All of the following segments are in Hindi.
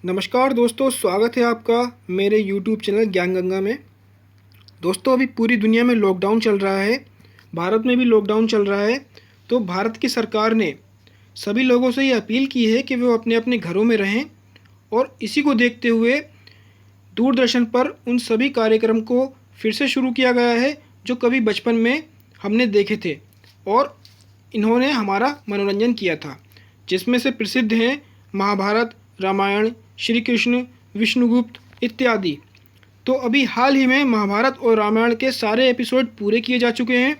नमस्कार दोस्तों, स्वागत है आपका मेरे YouTube चैनल ज्ञान गंगा में। दोस्तों, अभी पूरी दुनिया में लॉकडाउन चल रहा है, भारत में भी लॉकडाउन चल रहा है। तो भारत की सरकार ने सभी लोगों से ये अपील की है कि वो अपने अपने घरों में रहें और इसी को देखते हुए दूरदर्शन पर उन सभी कार्यक्रम को फिर से शुरू किया गया है जो कभी बचपन में हमने देखे थे और इन्होंने हमारा मनोरंजन किया था, जिसमें से प्रसिद्ध हैं महाभारत, रामायण, श्री कृष्ण, विष्णुगुप्त इत्यादि। तो अभी हाल ही में महाभारत और रामायण के सारे एपिसोड पूरे किए जा चुके हैं।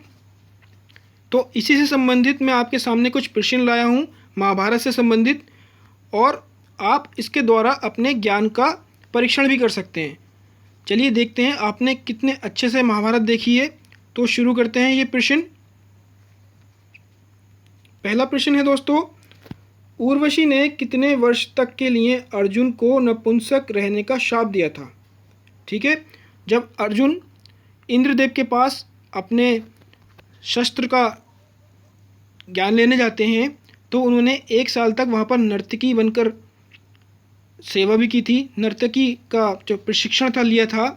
तो इसी से संबंधित मैं आपके सामने कुछ प्रश्न लाया हूँ महाभारत से संबंधित, और आप इसके द्वारा अपने ज्ञान का परीक्षण भी कर सकते हैं। चलिए देखते हैं आपने कितने अच्छे से महाभारत देखी है। तो शुरू करते हैं ये प्रश्न। पहला प्रश्न है दोस्तों, उर्वशी ने कितने वर्ष तक के लिए अर्जुन को नपुंसक रहने का शाप दिया था? ठीक है, जब अर्जुन इंद्रदेव के पास अपने शस्त्र का ज्ञान लेने जाते हैं तो उन्होंने 1 साल तक वहाँ पर नर्तकी बनकर सेवा भी की थी, नर्तकी का जो प्रशिक्षण था लिया था।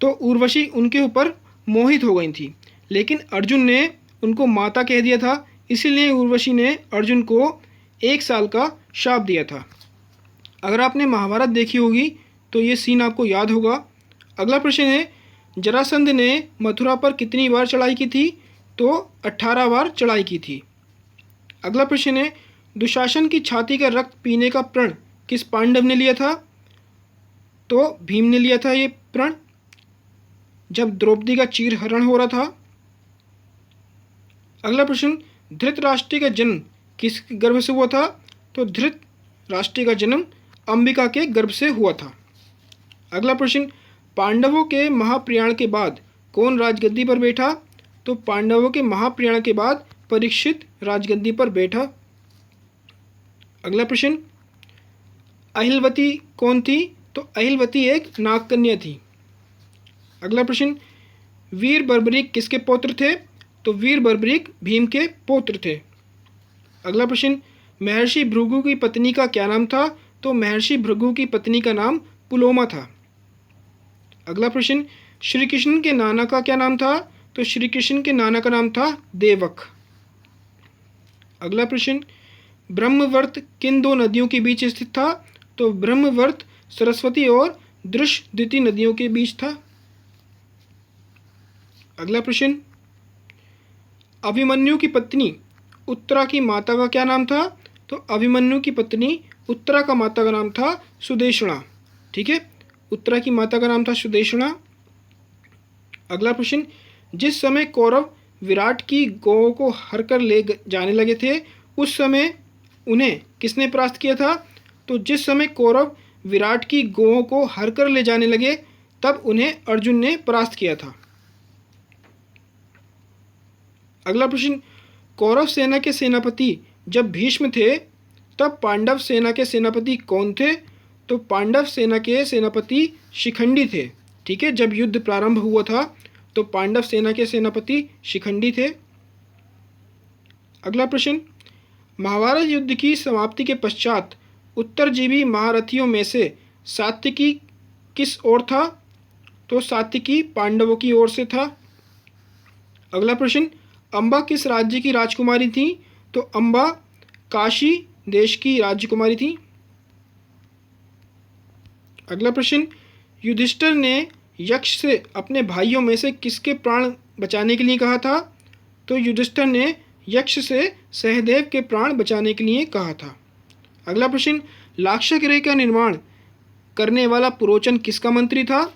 तो उर्वशी उनके ऊपर मोहित हो गई थी, लेकिन अर्जुन ने उनको माता कह दिया था, इसीलिए उर्वशी ने अर्जुन को 1 साल का शाप दिया था। अगर आपने महाभारत देखी होगी तो ये सीन आपको याद होगा। अगला प्रश्न है, जरासंध ने मथुरा पर कितनी बार चढ़ाई की थी? तो 18 बार चढ़ाई की थी। अगला प्रश्न है, दुशासन की छाती का रक्त पीने का प्रण किस पांडव ने लिया था? तो भीम ने लिया था ये प्रण, जब द्रौपदी का चीरहरण हो रहा था। अगला प्रश्न, धृतराष्ट्र का जन्म किस गर्भ से हुआ था? तो धृतराष्ट्र का जन्म अंबिका के गर्भ से हुआ था। अगला प्रश्न, पांडवों के महाप्रयाण के बाद कौन राजगद्दी पर बैठा? तो पांडवों के महाप्रयाण के बाद परीक्षित राजगद्दी पर बैठा। अगला प्रश्न, अहिलवती कौन थी? तो अहिलवती एक नागकन्या थी। अगला प्रश्न, वीर बर्बरीक किसके पौत्र थे? तो वीर बर्बरीक भीम के पौत्र थे। अगला प्रश्न, महर्षि भृगु की पत्नी का क्या नाम था? तो महर्षि भृगु की पत्नी का नाम पुलोमा था। अगला प्रश्न, श्री कृष्ण के नाना का क्या नाम था? तो श्री कृष्ण के नाना का नाम था देवक। अगला प्रश्न, ब्रह्मवर्त किन 2 नदियों के बीच स्थित था? तो ब्रह्मवर्त सरस्वती और दृशदिति नदियों के बीच था। अगला प्रश्न, अभिमन्यु की पत्नी उत्तरा की माता का क्या नाम था? तो अभिमन्यु की पत्नी उत्तरा का माता का नाम था सुदेशना। ठीक है, उत्तरा की माता का नाम था सुदेशना। अगला प्रश्न, जिस समय कौरव विराट की गौ को हर कर ले जाने लगे थे उस समय उन्हें किसने परास्त किया था? तो जिस समय कौरव विराट की गौ को हर कर ले जाने लगे तब उन्हें अर्जुन ने परास्त किया था। अगला प्रश्न, कौरव सेना के सेनापति जब भीष्म थे तब पांडव सेना के सेनापति कौन थे? तो पांडव सेना के सेनापति शिखंडी थे। ठीक है, जब युद्ध प्रारंभ हुआ था तो पांडव सेना के सेनापति शिखंडी थे। अगला प्रश्न, महाभारत युद्ध की समाप्ति के पश्चात उत्तरजीवी महारथियों में से सात्विकी किस ओर था? तो सात्विकी पांडवों की ओर से था। अगला प्रश्न, अम्बा किस राज्य की राजकुमारी थी? तो अम्बा काशी देश की राजकुमारी थी। अगला प्रश्न, युधिष्ठिर ने यक्ष से अपने भाइयों में से किसके प्राण बचाने के लिए कहा था? तो युधिष्ठिर ने यक्ष से सहदेव के प्राण बचाने के लिए कहा था। अगला प्रश्न, लाक्षागृह का निर्माण करने वाला पुरोचन किसका मंत्री था?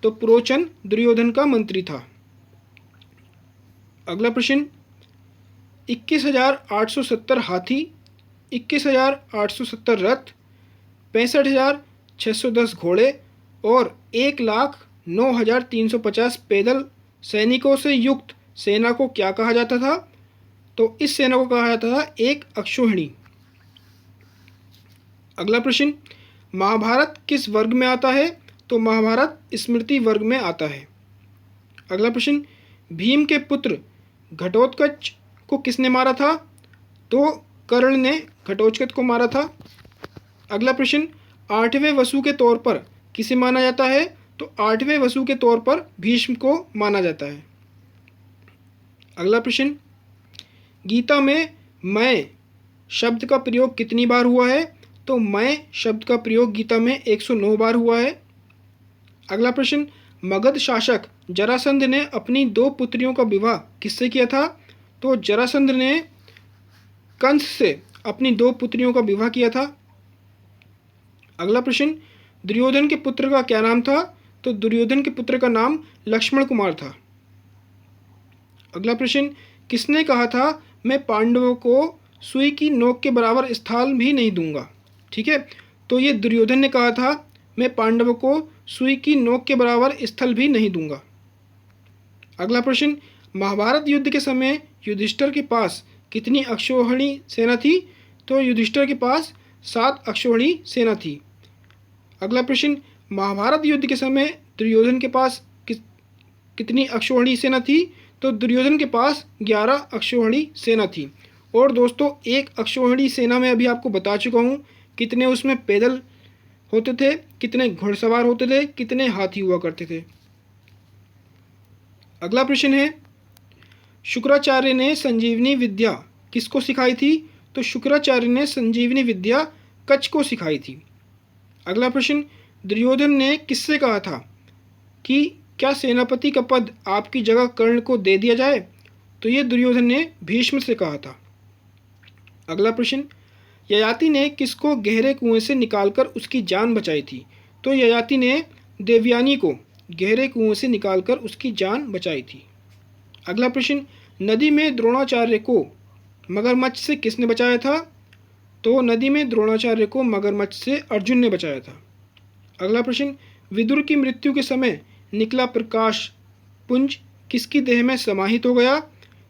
तो पुरोचन दुर्योधन का मंत्री था। अगला प्रश्न, 21,870 हाथी, 21,870 रथ, 65,610 घोड़े और 1,09,350 पैदल सैनिकों से युक्त सेना को क्या कहा जाता था? तो इस सेना को कहा जाता था एक अक्षौहिणी। अगला प्रश्न, महाभारत किस वर्ग में आता है? तो महाभारत स्मृति वर्ग में आता है। अगला प्रश्न, भीम के पुत्र घटोत्कच को किसने मारा था? तो कर्ण ने घटोत्कच को मारा था। अगला प्रश्न, आठवें वसु के तौर पर किसे माना जाता है? तो आठवें वसु के तौर पर भीष्म को माना जाता है। अगला प्रश्न, गीता में मैं शब्द का प्रयोग कितनी बार हुआ है? तो मैं शब्द का प्रयोग गीता में 109 बार हुआ है। अगला प्रश्न, मगध शासक जरासंध ने अपनी 2 पुत्रियों का विवाह किससे किया था? तो जरासंध ने कंस से अपनी 2 पुत्रियों का विवाह किया था। अगला प्रश्न, दुर्योधन के पुत्र का क्या नाम था? तो दुर्योधन के पुत्र का नाम लक्ष्मण कुमार था। अगला प्रश्न, किसने कहा था मैं पांडवों को सुई की नोक के बराबर स्थान भी नहीं दूंगा? ठीक है, तो ये दुर्योधन ने कहा था मैं पांडवों को सुई की नोक के बराबर स्थल भी नहीं दूंगा। अगला प्रश्न, महाभारत युद्ध के समय युधिष्ठिर के पास कितनी अक्षौहिणी सेना थी? तो युधिष्ठिर के पास 7 अक्षौहिणी सेना थी। अगला प्रश्न, महाभारत युद्ध के समय दुर्योधन के पास कितनी अक्षौहिणी सेना थी? तो दुर्योधन के पास 11 अक्षौहिणी सेना थी। और दोस्तों, एक अक्षौहिणी सेना में अभी आपको बता चुका हूँ कितने उसमें पैदल होते थे, कितने घुड़सवार होते थे, कितने हाथी हुआ करते थे। अगला प्रश्न है, शुक्राचार्य ने संजीवनी विद्या किसको सिखाई थी? तो शुक्राचार्य ने संजीवनी विद्या कच्छ को सिखाई थी। अगला प्रश्न, दुर्योधन ने किससे कहा था कि क्या सेनापति का पद आपकी जगह कर्ण को दे दिया जाए? तो ये दुर्योधन ने भीष्म से कहा था। अगला प्रश्न, ययाति ने किसको गहरे कुएं से निकालकर उसकी जान बचाई थी? तो ययाति ने देवयानी को गहरे कुएं से निकालकर उसकी जान बचाई थी। अगला प्रश्न, नदी में द्रोणाचार्य को मगरमच्छ से किसने बचाया था? तो नदी में द्रोणाचार्य को मगरमच्छ से अर्जुन ने बचाया था। अगला प्रश्न, विदुर की मृत्यु के समय निकला प्रकाश पुंज किसकी देह में समाहित हो गया?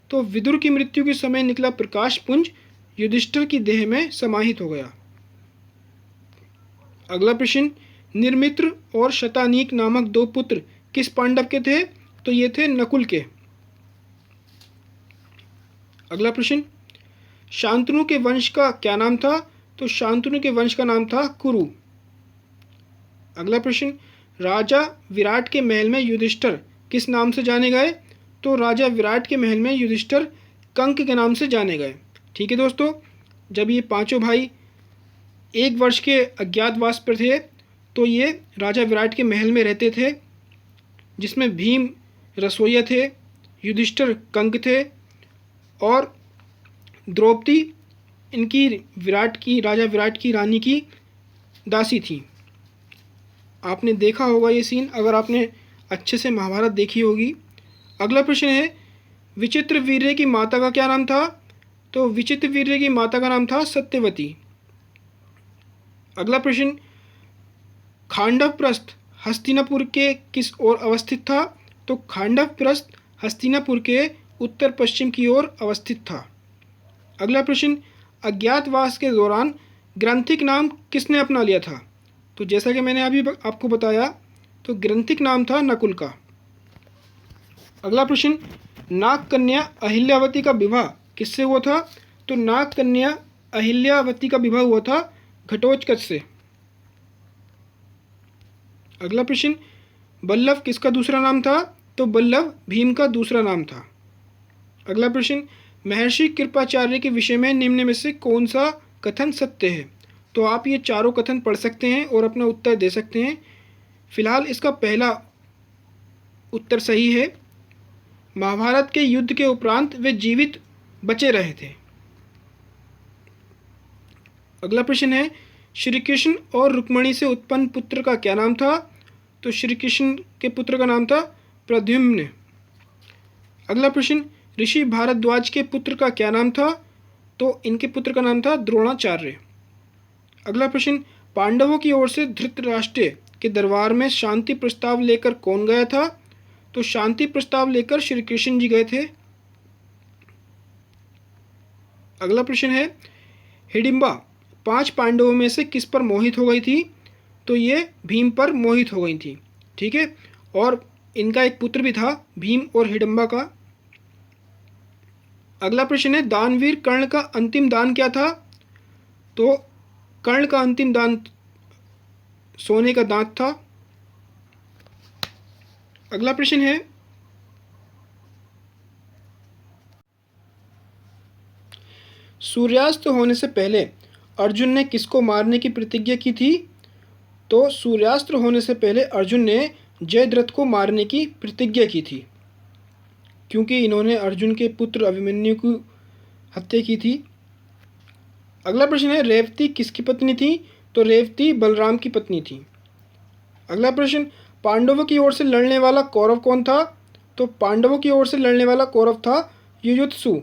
तो विदुर की मृत्यु के समय निकला प्रकाश पुंज युधिष्ठिर की देह में समाहित हो गया। अगला प्रश्न, निर्मित्र और शतानीक नामक 2 पुत्र किस पांडव के थे? तो ये थे नकुल के। अगला प्रश्न, शांतनु के वंश का क्या नाम था? तो शांतनु के वंश का नाम था कुरु। अगला प्रश्न, राजा विराट के महल में युधिष्ठिर किस नाम से जाने गए? तो राजा विराट के महल में युधिष्ठिर कंक के नाम से जाने गए। ठीक है दोस्तों, जब ये पांचों भाई 1 वर्ष के अज्ञातवास पर थे तो ये राजा विराट के महल में रहते थे, जिसमें भीम रसोइया थे, युधिष्ठिर कंक थे और द्रौपदी इनकी राजा विराट की रानी की दासी थी। आपने देखा होगा ये सीन अगर आपने अच्छे से महाभारत देखी होगी। अगला प्रश्न है, विचित्र वीर्य की माता का क्या नाम था? तो विचित्र वीर्य की माता का नाम था सत्यवती। अगला प्रश्न, खांडवप्रस्थ हस्तिनापुर के किस ओर अवस्थित था? तो खांडवप्रस्थ हस्तिनापुर के उत्तर पश्चिम की ओर अवस्थित था। अगला प्रश्न, अज्ञातवास के दौरान ग्रंथिक नाम किसने अपना लिया था? तो जैसा कि मैंने अभी आपको बताया, तो ग्रंथिक नाम था नकुल का। अगला प्रश्न, नाग कन्या अहिल्यावती का विवाह किससे हुआ था? तो नाग कन्या अहिल्यावती का विवाह हुआ था घटोत्कच से। अगला प्रश्न, बल्लभ किसका दूसरा नाम था? तो बल्लभ भीम का दूसरा नाम था। अगला प्रश्न, महर्षि कृपाचार्य के विषय में निम्न में से कौन सा कथन सत्य है? तो आप ये चारों कथन पढ़ सकते हैं और अपना उत्तर दे सकते हैं। फिलहाल इसका पहला उत्तर सही है। महाभारत के युद्ध के उपरांत वे जीवित बचे रहे थे। अगला प्रश्न है, श्री कृष्ण और रुक्मिणी से उत्पन्न पुत्र का क्या नाम था? तो श्री कृष्ण के पुत्र का नाम था प्रद्युम्न। अगला प्रश्न, ऋषि भारद्वाज के पुत्र का क्या नाम था? तो इनके पुत्र का नाम था द्रोणाचार्य। अगला प्रश्न, पांडवों की ओर से धृतराष्ट्र के दरबार में शांति प्रस्ताव लेकर कौन गया था? तो शांति प्रस्ताव लेकर श्री कृष्ण जी गए थे। अगला प्रश्न है, हिडिंबा 5 पांडवों में से किस पर मोहित हो गई थी? तो ये भीम पर मोहित हो गई थी। ठीक है, और इनका एक पुत्र भी था भीम और हिडिंबा का। अगला प्रश्न है, दानवीर कर्ण का अंतिम दान क्या था? तो कर्ण का अंतिम दान सोने का दांत था। अगला प्रश्न है, सूर्यास्त होने से पहले अर्जुन ने किसको मारने की प्रतिज्ञा की थी? तो सूर्यास्त होने से पहले अर्जुन ने जयद्रथ को मारने की प्रतिज्ञा की थी, क्योंकि इन्होंने अर्जुन के पुत्र अभिमन्यु की हत्या की थी। अगला प्रश्न है, रेवती किसकी पत्नी थी? तो रेवती बलराम की पत्नी थी। अगला प्रश्न, पांडवों की ओर से लड़ने वाला कौरव कौन था? तो पांडवों की ओर से लड़ने वाला कौरव था युयुत्सु।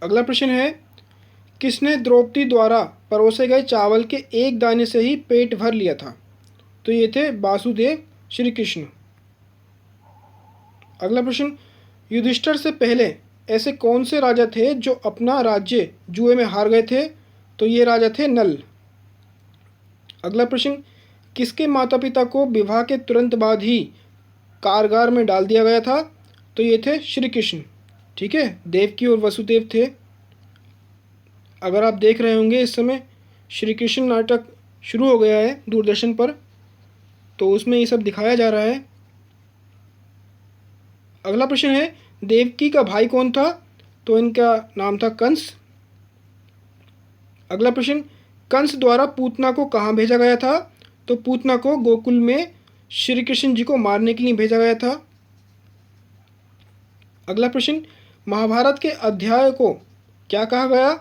अगला प्रश्न है, किसने द्रौपदी द्वारा परोसे गए चावल के एक दाने से ही पेट भर लिया था? तो ये थे वासुदेव श्री कृष्ण। अगला प्रश्न, युधिष्ठिर से पहले ऐसे कौन से राजा थे जो अपना राज्य जुए में हार गए थे? तो ये राजा थे नल। अगला प्रश्न, किसके माता पिता को विवाह के तुरंत बाद ही कारागार में डाल दिया गया था? तो ये थे श्री कृष्ण। ठीक है, देवकी और वसुदेव थे। अगर आप देख रहे होंगे इस समय श्री कृष्ण नाटक शुरू हो गया है दूरदर्शन पर, तो उसमें ये सब दिखाया जा रहा है। अगला प्रश्न है, देवकी का भाई कौन था? तो इनका नाम था कंस। अगला प्रश्न, कंस द्वारा पूतना को कहाँ भेजा गया था? तो पूतना को गोकुल में श्री कृष्ण जी को मारने के लिए भेजा गया था। अगला प्रश्न, महाभारत के अध्याय को क्या कहा गया?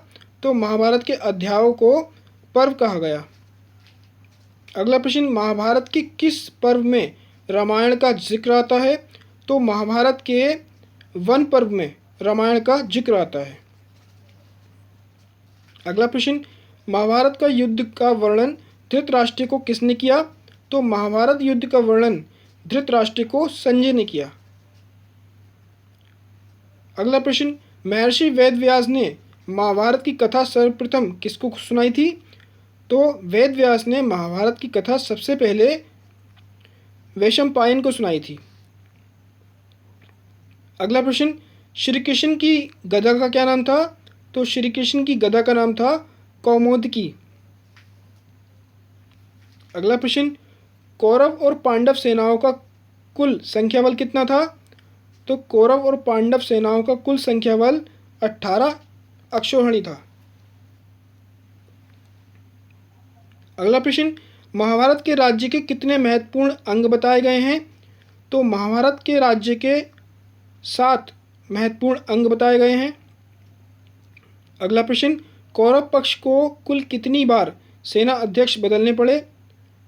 तो महाभारत के अध्यायों को पर्व कहा गया। अगला प्रश्न, महाभारत के किस पर्व में रामायण का जिक्र आता है? तो महाभारत के वन पर्व में रामायण का जिक्र आता है। अगला प्रश्न, महाभारत का युद्ध का वर्णन धृतराष्ट्र को किसने किया? तो महाभारत युद्ध का वर्णन धृतराष्ट्र को संजय ने किया। अगला प्रश्न, महर्षि वेदव्यास ने महाभारत की कथा सर्वप्रथम किसको सुनाई थी? तो वेदव्यास ने महाभारत की कथा सबसे पहले वैशंपायन को सुनाई थी। अगला प्रश्न, श्री कृष्ण की गदा का क्या नाम था? तो श्री कृष्ण की गदा का नाम था कौमुदकी। अगला प्रश्न, कौरव और पांडव सेनाओं का कुल संख्या बल कितना था? तो कौरव और पांडव सेनाओं का कुल संख्या बल 18 अक्षौहिणी था। अगला प्रश्न, महाभारत के राज्य के कितने महत्वपूर्ण अंग बताए गए हैं? तो महाभारत के राज्य के 7 महत्वपूर्ण अंग बताए गए हैं। अगला प्रश्न, कौरव पक्ष को कुल कितनी बार सेना अध्यक्ष बदलने पड़े?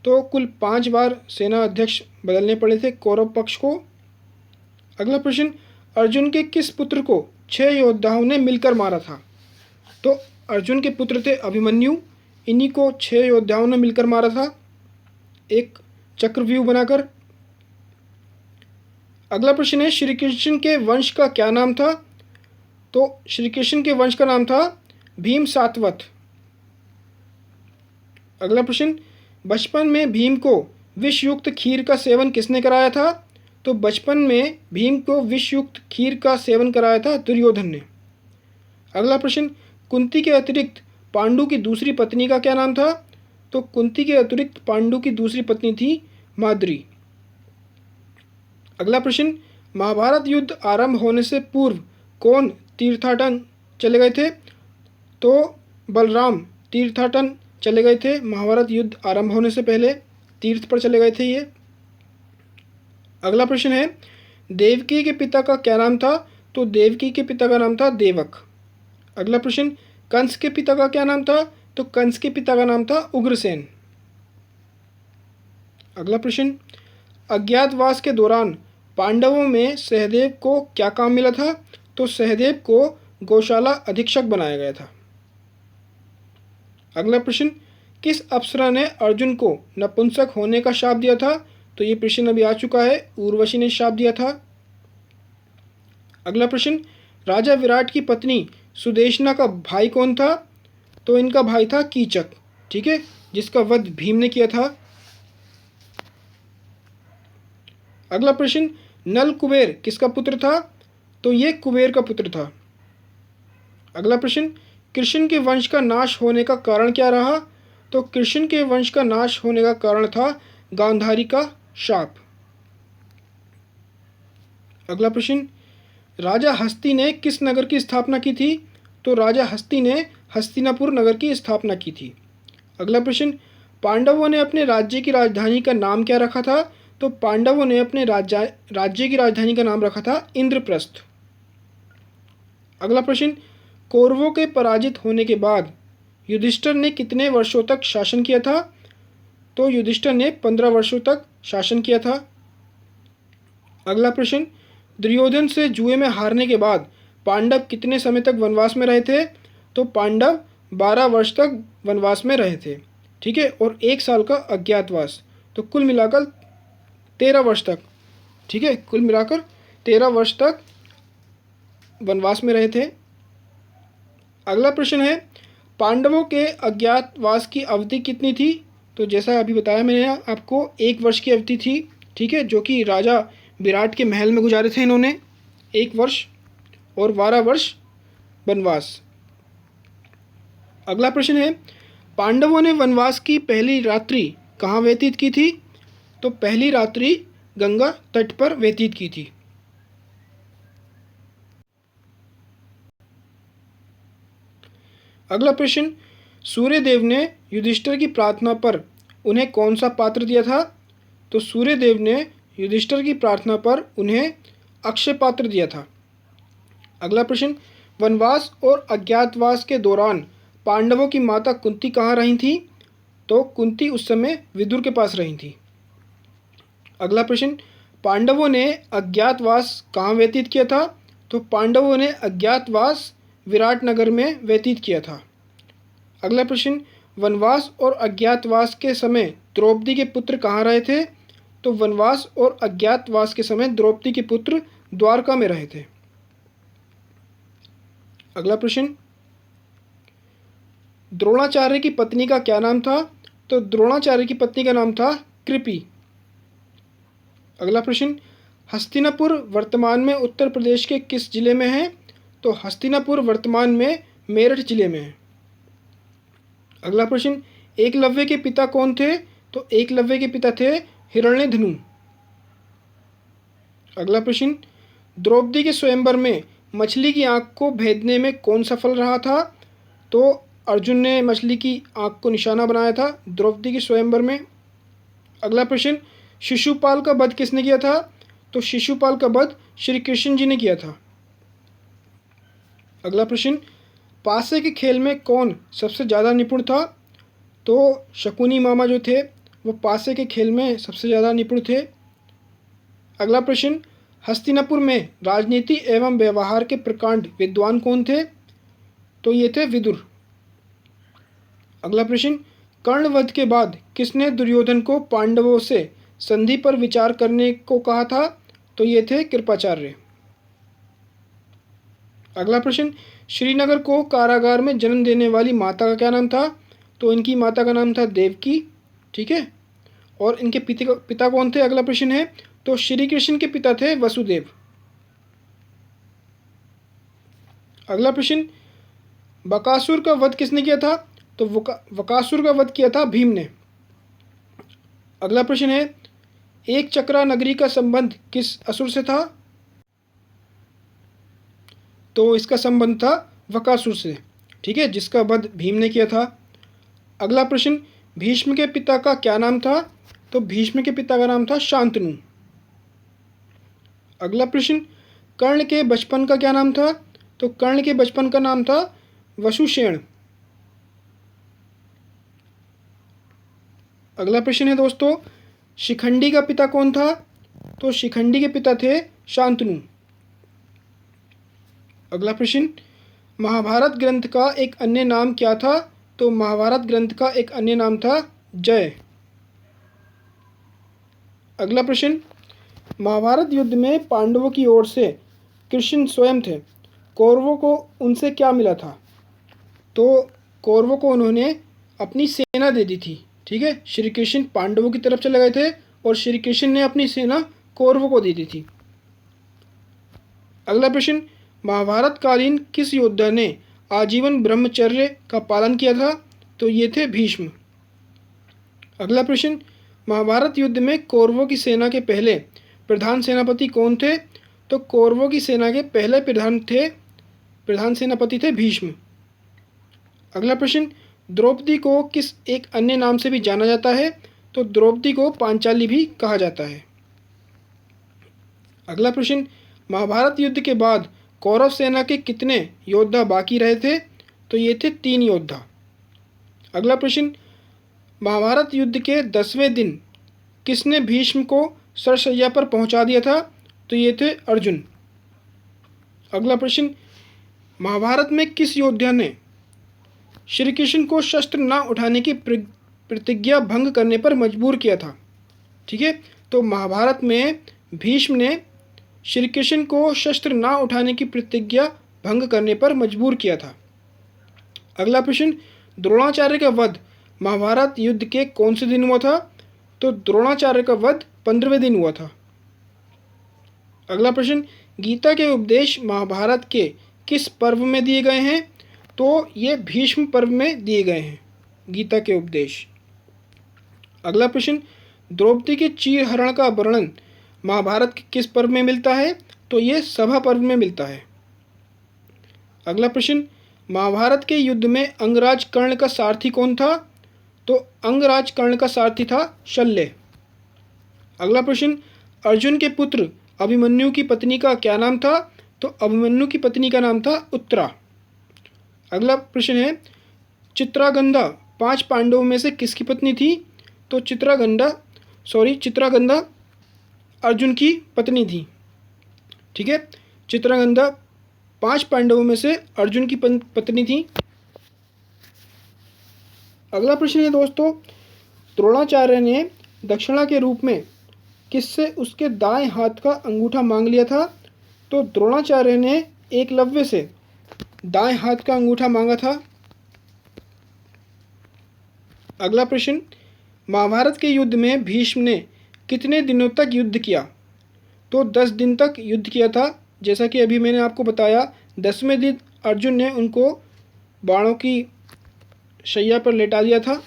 तो कुल 5 बार सेना अध्यक्ष बदलने पड़े थे कौरव पक्ष को। अगला प्रश्न, अर्जुन के किस पुत्र को 6 योद्धाओं ने मिलकर मारा था? तो अर्जुन के पुत्र थे अभिमन्यु, इन्हीं को 6 योद्धाओं ने मिलकर मारा था एक चक्रव्यूह बनाकर। अगला प्रश्न है, श्री कृष्ण के वंश का क्या नाम था? तो श्री कृष्ण के वंश का नाम था भीम सातवत। अगला प्रश्न, बचपन में भीम को विषयुक्त खीर का सेवन किसने कराया था? तो बचपन में भीम को विषयुक्त खीर का सेवन कराया था दुर्योधन ने। अगला प्रश्न, कुंती के अतिरिक्त पांडु की दूसरी पत्नी का क्या नाम था? तो कुंती के अतिरिक्त पांडु की दूसरी पत्नी थी माद्री। अगला प्रश्न, महाभारत युद्ध आरंभ होने से पूर्व कौन तीर्थाटन चले गए थे? तो बलराम तीर्थाटन चले गए थे, महाभारत युद्ध आरंभ होने से पहले तीर्थ पर चले गए थे ये। अगला प्रश्न है, देवकी के पिता का क्या नाम था? तो देवकी के पिता का नाम था देवक। अगला प्रश्न, कंस के पिता का क्या नाम था? तो कंस के पिता का नाम था उग्रसेन। अगला प्रश्न, अज्ञातवास के दौरान पांडवों में सहदेव को क्या काम मिला था? तो सहदेव को गौशाला अधीक्षक बनाया गया था। अगला प्रश्न, किस अप्सरा ने अर्जुन को नपुंसक होने का शाप दिया था? तो ये प्रश्न अभी आ चुका है, उर्वशी ने शाप दिया था। अगला प्रश्न, राजा विराट की पत्नी सुदेशना का भाई कौन था? तो इनका भाई था कीचक, ठीक है, जिसका वध भीम ने किया था। अगला प्रश्न, नल कुबेर किसका पुत्र था? तो ये कुबेर का पुत्र था। अगला प्रश्न, कृष्ण के वंश का नाश होने का कारण क्या रहा? तो कृष्ण के वंश का नाश होने का कारण था गांधारी का शाप। अगला प्रश्न, राजा हस्ती ने किस नगर की स्थापना की थी? तो राजा हस्ती ने हस्तिनापुर नगर की स्थापना की थी। अगला प्रश्न, पांडवों ने अपने राज्य की राजधानी का नाम क्या रखा था? तो पांडवों ने अपने राज्य की राजधानी का नाम रखा था इंद्रप्रस्थ। अगला प्रश्न, कौरवों के पराजित होने के बाद युधिष्ठिर ने कितने वर्षों तक शासन किया था? तो युधिष्ठिर ने 15 वर्षों तक शासन किया था। अगला प्रश्न, दुर्योधन से जुए में हारने के बाद पांडव कितने समय तक वनवास में रहे थे? तो पांडव 12 वर्ष तक वनवास में रहे थे, ठीक है, और 1 साल का अज्ञातवास, तो कुल मिलाकर 13 वर्ष तक, ठीक है, कुल मिलाकर 13 वर्ष तक वनवास में रहे थे। अगला प्रश्न है, पांडवों के अज्ञातवास की अवधि कितनी थी? तो जैसा अभी बताया मैंने आपको, 1 वर्ष की अवधि थी, ठीक है, जो कि राजा विराट के महल में गुजारे थे इन्होंने 1 वर्ष, और 12 वर्ष वनवास। अगला प्रश्न है, पांडवों ने वनवास की पहली रात्रि कहाँ व्यतीत की थी? तो पहली रात्रि गंगा तट पर व्यतीत की थी। अगला प्रश्न, सूर्यदेव ने युधिष्ठिर की प्रार्थना पर उन्हें कौन सा पात्र दिया था? तो सूर्यदेव ने युधिष्ठिर की प्रार्थना पर उन्हें अक्षय पात्र दिया था। अगला प्रश्न, वनवास और अज्ञातवास के दौरान पांडवों की माता कुंती कहाँ रही थी? तो कुंती उस समय विदुर के पास रही थी। अगला प्रश्न, पांडवों ने अज्ञातवास कहाँ व्यतीत किया था? तो पांडवों ने अज्ञातवास विराट नगर में व्यतीत किया था। अगला प्रश्न, वनवास और अज्ञातवास के समय द्रौपदी के पुत्र कहाँ रहे थे? तो वनवास और अज्ञातवास के समय द्रौपदी के पुत्र द्वारका में रहे थे। अगला प्रश्न, द्रोणाचार्य की पत्नी का क्या नाम था? तो द्रोणाचार्य की पत्नी का नाम था कृपि। अगला प्रश्न, हस्तिनापुर वर्तमान में उत्तर प्रदेश के किस जिले में है? तो हस्तिनापुर वर्तमान में मेरठ जिले में है। अगला प्रश्न, एकलव्य के पिता कौन थे? तो एकलव्य के पिता थे हिरण्यधनु। अगला प्रश्न, द्रौपदी के स्वयंवर में मछली की आंख को भेदने में कौन सफल रहा था? तो अर्जुन ने मछली की आंख को निशाना बनाया था द्रौपदी के स्वयंवर में। अगला प्रश्न, शिशुपाल का वध किसने किया था? तो शिशुपाल का वध श्री कृष्ण जी ने किया था। अगला प्रश्न, पासे के खेल में कौन सबसे ज़्यादा निपुण था? तो शकुनी मामा जो थे वो पासे के खेल में सबसे ज़्यादा निपुण थे। अगला प्रश्न, हस्तिनापुर में राजनीति एवं व्यवहार के प्रकांड विद्वान कौन थे? तो ये थे विदुर। अगला प्रश्न, कर्णवध के बाद किसने दुर्योधन को पांडवों से संधि पर विचार करने को कहा था? तो ये थे कृपाचार्य। अगला प्रश्न, श्रीनगर को कारागार में जन्म देने वाली माता का क्या नाम था? तो इनकी माता का नाम था देवकी, ठीक है, और इनके पिता कौन थे? अगला प्रश्न है, तो श्री कृष्ण के पिता थे वसुदेव। अगला प्रश्न, बकासुर का वध किसने किया था? तो बकासुर का वध किया था भीम ने। अगला प्रश्न है, एक चक्रा नगरी का संबंध किस असुर से था? तो इसका संबंध था बकासुर से, ठीक है, जिसका वध भीम ने किया था। अगला प्रश्न, भीष्म के पिता का क्या नाम था? तो भीष्म के पिता का नाम था शांतनु। अगला प्रश्न, कर्ण के बचपन का क्या नाम था? तो कर्ण के बचपन का नाम था वसुसेन। अगला प्रश्न है दोस्तों, शिखंडी का पिता कौन था? तो शिखंडी के पिता थे शांतनु। अगला प्रश्न, महाभारत ग्रंथ का एक अन्य नाम क्या था? तो महाभारत ग्रंथ का एक अन्य नाम था जय। अगला प्रश्न, महाभारत युद्ध में पांडवों की ओर से कृष्ण स्वयं थे, कौरवों को उनसे क्या मिला था? तो कौरवों को उन्होंने अपनी सेना दे दी थी, ठीक है, श्री कृष्ण पांडवों की तरफ चले गए थे और श्री कृष्ण ने अपनी सेना कौरवों को दे दी थी। अगला प्रश्न, महाभारत कालीन किस योद्धा ने आजीवन ब्रह्मचर्य का पालन किया था? तो ये थे भीष्म। अगला प्रश्न, महाभारत युद्ध में कौरवों की सेना के पहले प्रधान सेनापति कौन थे? तो कौरवों की सेना के पहले प्रधान सेनापति थे भीष्म। अगला प्रश्न, द्रौपदी को किस एक अन्य नाम से भी जाना जाता है? तो द्रौपदी को पांचाली भी कहा जाता है। अगला प्रश्न, महाभारत युद्ध के बाद कौरव सेना के कितने योद्धा बाकी रहे थे? तो ये थे 3 योद्धा। अगला प्रश्न, महाभारत युद्ध के 10वें दिन किसने भीष्म को सरसैया पर पहुंचा दिया था? तो ये थे अर्जुन। अगला प्रश्न, महाभारत में किस योद्धा ने श्री कृष्ण को शस्त्र न उठाने की प्रतिज्ञा भंग करने पर मजबूर किया था? ठीक है, तो महाभारत में भीष्म ने श्री कृष्ण को शस्त्र न उठाने की प्रतिज्ञा भंग करने पर मजबूर किया था। अगला प्रश्न, द्रोणाचार्य का वध महाभारत युद्ध के कौन से दिन हुआ था? तो द्रोणाचार्य का वध 15वें दिन हुआ था। अगला प्रश्न, गीता के उपदेश महाभारत के किस पर्व में दिए गए हैं? तो ये भीष्म पर्व में दिए गए हैं गीता के उपदेश। अगला प्रश्न, द्रौपदी के चीरहरण का वर्णन महाभारत के किस पर्व में मिलता है? तो ये सभा पर्व में मिलता है। अगला प्रश्न, महाभारत के युद्ध में अंगराज कर्ण का सारथी कौन था? तो अंगराज कर्ण का सारथी था शल्य। अगला प्रश्न, अर्जुन के पुत्र अभिमन्यु की पत्नी का क्या नाम था? तो अभिमन्यु की पत्नी का नाम था उत्तरा। अगला प्रश्न है, चित्रागंधा 5 पांडवों में से किसकी पत्नी थी? तो चित्रागंधा अर्जुन की पत्नी थी। ठीक है, चित्रागंधा 5 पांडवों में से अर्जुन की पत्नी थी। अगला प्रश्न है दोस्तों, द्रोणाचार्य ने दक्षिणा के रूप में किससे उसके दाएं हाथ का अंगूठा मांग लिया था? तो द्रोणाचार्य ने एकलव्य से दाएं हाथ का अंगूठा मांगा था। अगला प्रश्न, महाभारत के युद्ध में भीष्म ने कितने दिनों तक युद्ध किया? तो 10 दिन तक युद्ध किया था। जैसा कि अभी मैंने आपको बताया, 10वें दिन अर्जुन ने उनको बाणों की शैया पर लेटा दिया था।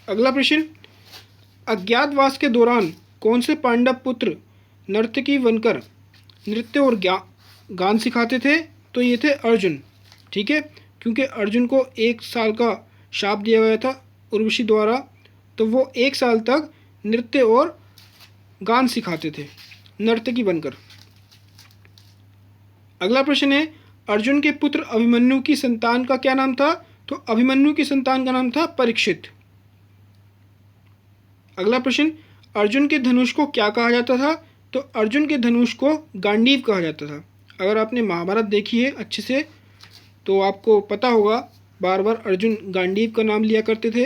अगला प्रश्न, अज्ञातवास के दौरान कौन से पांडव पुत्र नर्तकी बनकर नृत्य और गान सिखाते थे? तो ये थे अर्जुन। ठीक है, क्योंकि अर्जुन को 1 साल का शाप दिया गया था उर्वशी द्वारा, तो वो 1 साल तक नृत्य और गान सिखाते थे नर्तकी बनकर। अगला प्रश्न है, अर्जुन के पुत्र अभिमन्यु की संतान का क्या नाम था? तो अभिमन्यु की संतान का नाम था परीक्षित। अगला प्रश्न, अर्जुन के धनुष को क्या कहा जाता था? तो अर्जुन के धनुष को गांडीव कहा जाता था। अगर आपने महाभारत देखी है अच्छे से तो आपको पता होगा, बार बार अर्जुन गांडीव का नाम लिया करते थे।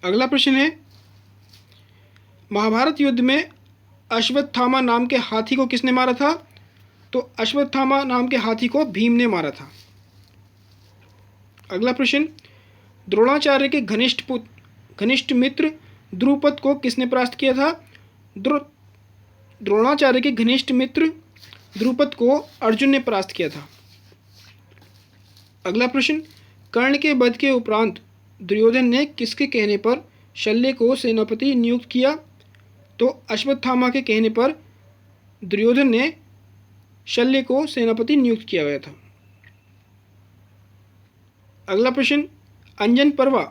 अगला प्रश्न है, महाभारत युद्ध में अश्वत्थामा नाम के हाथी को किसने मारा था? तो अश्वत्थामा नाम के हाथी को भीम ने मारा था। अगला प्रश्न, द्रोणाचार्य के घनिष्ठ मित्र द्रुपद को किसने परास्त किया था? द्रोणाचार्य के घनिष्ठ मित्र द्रुपद को अर्जुन ने परास्त किया था। अगला प्रश्न, कर्ण के वध के उपरांत दुर्योधन ने किसके कहने पर शल्य को सेनापति नियुक्त किया? तो अश्वत्थामा के कहने पर दुर्योधन ने शल्य को सेनापति नियुक्त किया गया था। अगला प्रश्न, अंजन पर्वा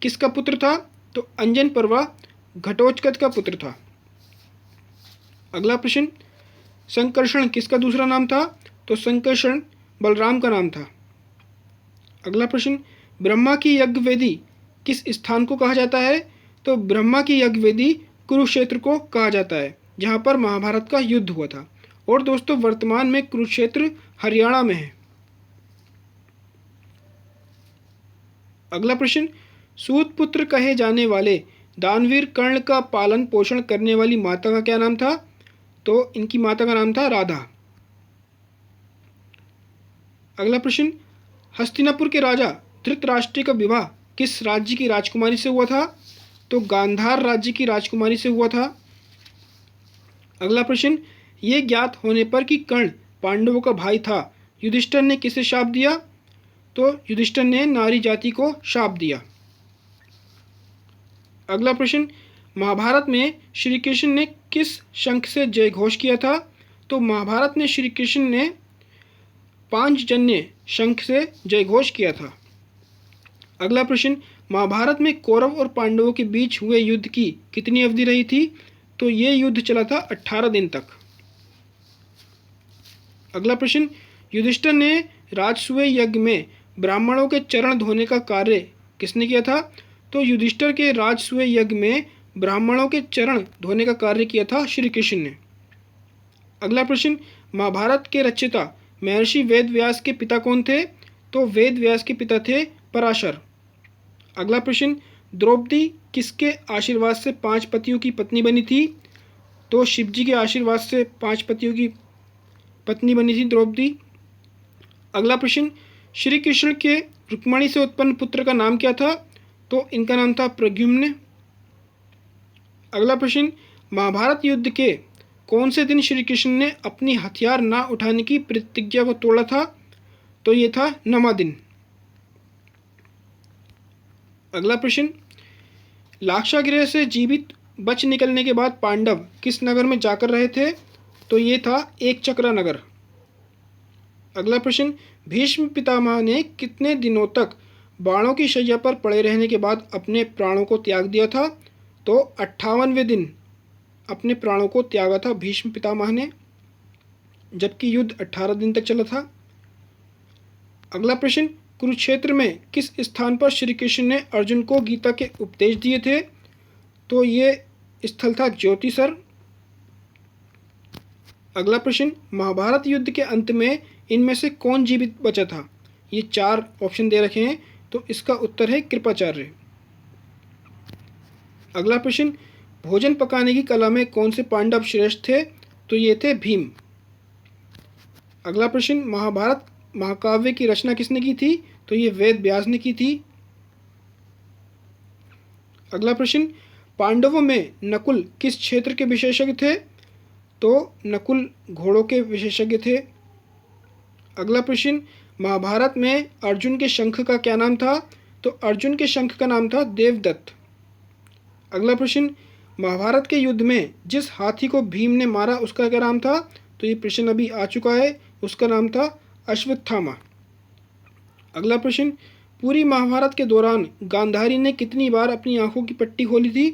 किसका पुत्र था? तो अंजन पर्वा घटोत्कच का पुत्र था। अगला प्रश्न, संकर्षण किसका दूसरा नाम था? तो संकर्षण बलराम का नाम था। अगला प्रश्न, ब्रह्मा की यज्ञ वेदी किस स्थान को कहा जाता है? तो ब्रह्मा की यज्ञ वेदी कुरुक्षेत्र को कहा जाता है, जहाँ पर महाभारत का युद्ध हुआ था। और दोस्तों, वर्तमान में कुरुक्षेत्र हरियाणा में है। अगला प्रश्न, सूत पुत्र कहे जाने वाले दानवीर कर्ण का पालन पोषण करने वाली माता का क्या नाम था? तो इनकी माता का नाम था राधा। अगला प्रश्न, हस्तिनापुर के राजा धृतराष्ट्र का विवाह किस राज्य की राजकुमारी से हुआ था? तो गांधार राज्य की राजकुमारी से हुआ था। अगला प्रश्न, ये ज्ञात होने पर कि कर्ण पांडवों का भाई था, युधिष्ठिर ने किसे शाप दिया? तो युधिष्ठिर ने नारी जाति को शाप दिया। अगला प्रश्न, महाभारत में श्री कृष्ण ने किस शंख से जय घोष किया था? तो महाभारत में श्री कृष्ण ने पांचजन्य शंख से जय घोष किया था। अगला प्रश्न, महाभारत में कौरव और पांडवों के बीच हुए युद्ध की कितनी अवधि रही थी? तो ये युद्ध चला था 18 दिन तक। अगला प्रश्न, युधिष्ठिर ने राजसूय यज्ञ में ब्राह्मणों के चरण धोने का कार्य किसने किया था? तो युधिष्ठिर के राजसूय यज्ञ में ब्राह्मणों के चरण धोने का कार्य किया था श्री कृष्ण ने। अगला प्रश्न, महाभारत के रचयिता महर्षि वेदव्यास के पिता कौन थे? तो वेदव्यास के पिता थे पराशर। अगला प्रश्न, द्रौपदी किसके आशीर्वाद से 5 पतियों की पत्नी बनी थी? तो शिवजी के आशीर्वाद से 5 पतियों की पत्नी बनी थी द्रौपदी। अगला प्रश्न, श्री कृष्ण के रुक्मिणी से उत्पन्न पुत्र का नाम क्या था? तो इनका नाम था प्रद्युम्न। अगला प्रश्न, महाभारत युद्ध के कौन से दिन श्री कृष्ण ने अपनी हथियार ना उठाने की प्रतिज्ञा को तोड़ा था? तो ये था 9वां दिन। अगला प्रश्न, लाक्षागृह से जीवित बच निकलने के बाद पांडव किस नगर में जाकर रहे थे? तो ये था एकचक्रा नगर। अगला प्रश्न, भीष्म पितामह ने कितने दिनों तक बाणों की शैया पर पड़े रहने के बाद अपने प्राणों को त्याग दिया था? तो 58वें दिन अपने प्राणों को त्यागा था भीष्म पितामह ने, जबकि युद्ध 18 दिन तक चला था। अगला प्रश्न, कुरुक्षेत्र में किस स्थान पर श्री कृष्ण ने अर्जुन को गीता के उपदेश दिए थे? तो ये स्थल था ज्योतिसर। अगला प्रश्न, महाभारत युद्ध के अंत में इनमें से कौन जीवित बचा था? ये 4 ऑप्शन दे रखे हैं, तो इसका उत्तर है कृपाचार्य। अगला प्रश्न, भोजन पकाने की कला में कौन से पांडव श्रेष्ठ थे? तो ये थे भीम। अगला प्रश्न, महाभारत महाकाव्य की रचना किसने की थी? तो ये वेद व्यास ने की थी। अगला प्रश्न, पांडवों में नकुल किस क्षेत्र के विशेषज्ञ थे? तो नकुल घोड़ों के विशेषज्ञ थे। अगला प्रश्न, महाभारत में अर्जुन के शंख का क्या नाम था? तो अर्जुन के शंख का नाम था देवदत्त। अगला प्रश्न, महाभारत के युद्ध में जिस हाथी को भीम ने मारा उसका क्या नाम था? तो ये प्रश्न अभी आ चुका है, उसका नाम था अश्वत्थामा। अगला प्रश्न, पूरी महाभारत के दौरान गांधारी ने कितनी बार अपनी आंखों की पट्टी खोली थी?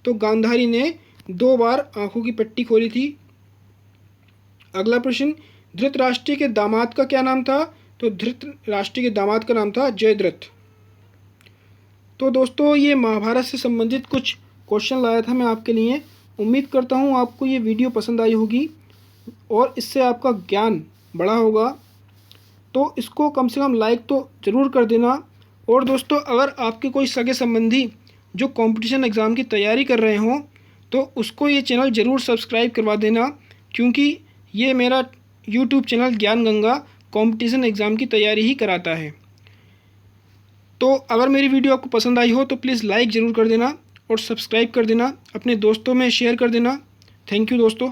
तो गांधारी ने 2 बार आंखों की पट्टी खोली थी। अगला प्रश्न, धृतराष्ट्र के दामाद का क्या नाम था? तो धृतराष्ट्र के दामाद का नाम था जयद्रथ। तो दोस्तों, ये महाभारत से संबंधित कुछ क्वेश्चन लाया था मैं आपके लिए। उम्मीद करता हूँ आपको ये वीडियो पसंद आई होगी और इससे आपका ज्ञान बढ़ा होगा। तो इसको कम से कम लाइक तो ज़रूर कर देना। और दोस्तों, अगर आपके कोई सगे संबंधी जो कंपटीशन एग्ज़ाम की तैयारी कर रहे हों तो उसको ये चैनल ज़रूर सब्सक्राइब करवा देना, क्योंकि ये मेरा यूट्यूब चैनल ज्ञान गंगा कंपटीशन एग्ज़ाम की तैयारी ही कराता है। तो अगर मेरी वीडियो आपको पसंद आई हो तो प्लीज़ लाइक ज़रूर कर देना और सब्सक्राइब कर देना, अपने दोस्तों में शेयर कर देना। थैंक यू दोस्तों।